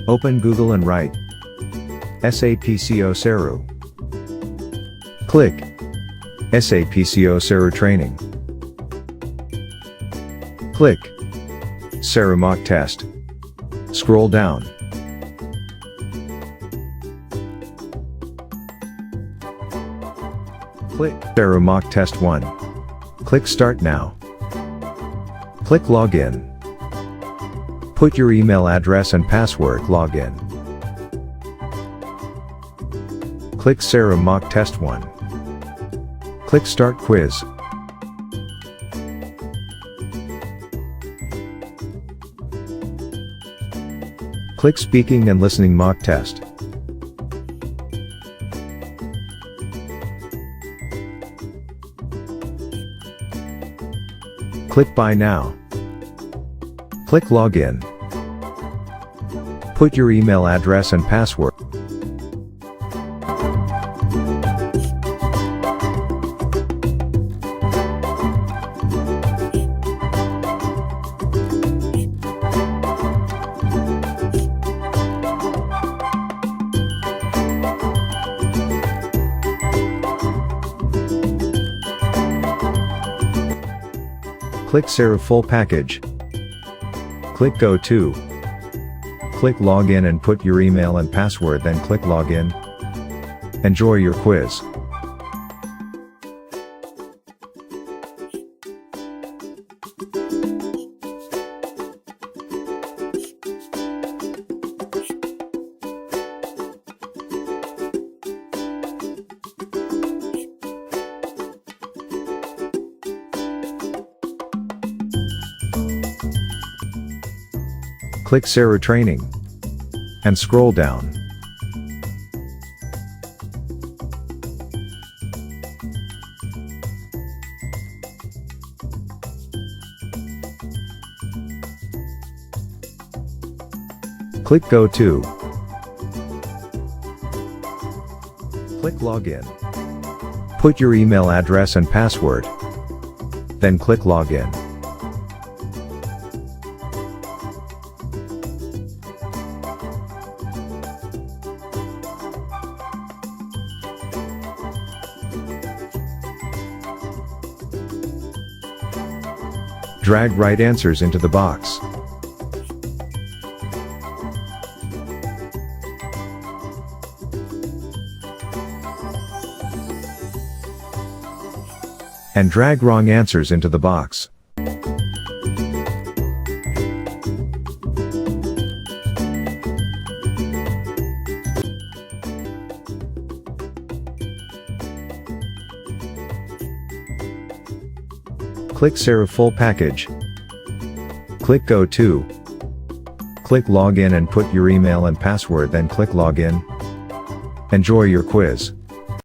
Open Google and write SA PCO SERU. Click SA PCO SERU Training. Click SERU Mock Test. Scroll down. Click SERU Mock Test 1. Click Start Now. Click Login. Put your email address and password. Login. Click SERU Mock Test 1. Click Start Quiz. Click Speaking and Listening Mock Test. Click Buy Now. Click Login. Put your email address and password. Click SERU Full Package. Click Go To. Click Login and put your email and password, then click Login. Enjoy your quiz. Click SERU Training and scroll down. Click Go To. Click Login. Put your email address and password. Then click Login. Drag right answers into the box. And drag wrong answers into the box. Click SERU Full Package. Click Go To. Click Login and put your email and password, then click Login. Enjoy your quiz.